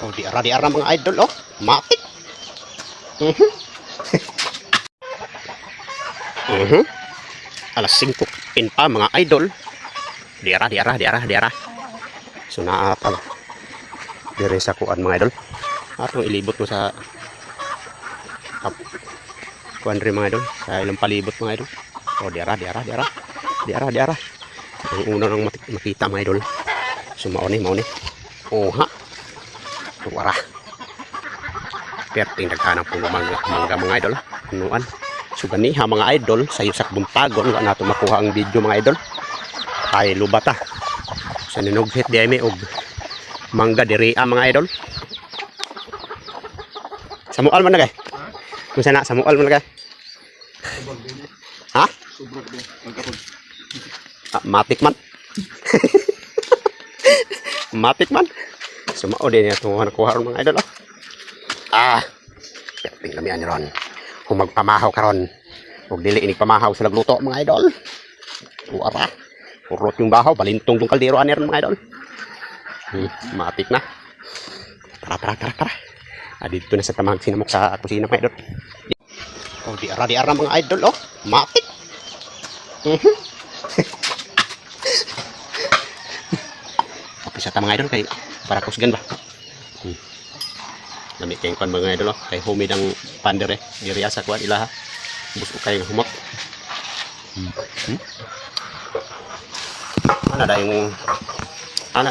Oh, di ara mga idol, oh. Matik. Mhm. Mhm. Alas 5 pin pa mga idol. Di ara. So naatang dire sa kuan mga idol. Atong ilibot mo sa kuan rin mga idol. Sa ilang palibot mga idol. Oh, di ara. Ang una nang makita mga idol. So mauni. Oh ha. Wara. Perting daghanang puno mangga mga idol. Nuan. So ganiha mga idol sa yusak buntagon wa nato makuha ang video mga idol. Ay lubata. Sa ninughet di ay may og mangga diri mga idol. Samual man na kay. Kung sana samual man na kay. Ha? Matik man. Matik man. Sumao din ito nakuha ron mga idol. Perting lamian ron. Kung magpamahaw karon, huwag dili inig pamahaw sa nagluto mga idol. Uara. Urot yung bahaw, balintong tong kaldero aner mga idol. Matik na. Tara. Dito na sa tamang sinamok sa kusina mga idol. Oh, di ara mga idol, oh. Matik. Okay sa tamang idol kay para kusgan ba. Lami kayong kuan mga idol, oh. Kay humid ang pander diri asa kuan ilaha. Buso kay humot. Ana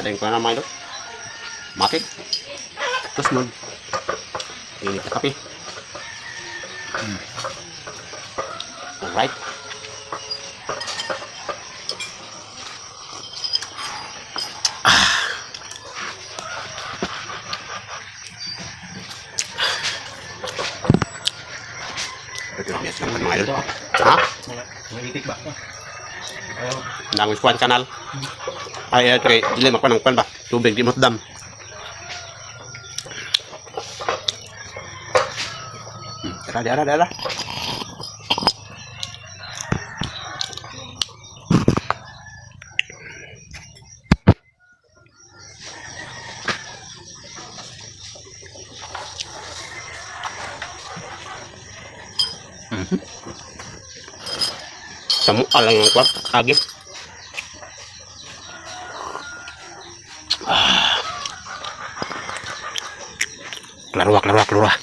dayong kuan mga idol. Matik. Terus mo. Ini kape. Alright. Ha? Nang kuan kanal. Ay kay dili makuan kuan ba? Tubig di mo dam. Dara. Samu alang yang kuat lagi. Keluar.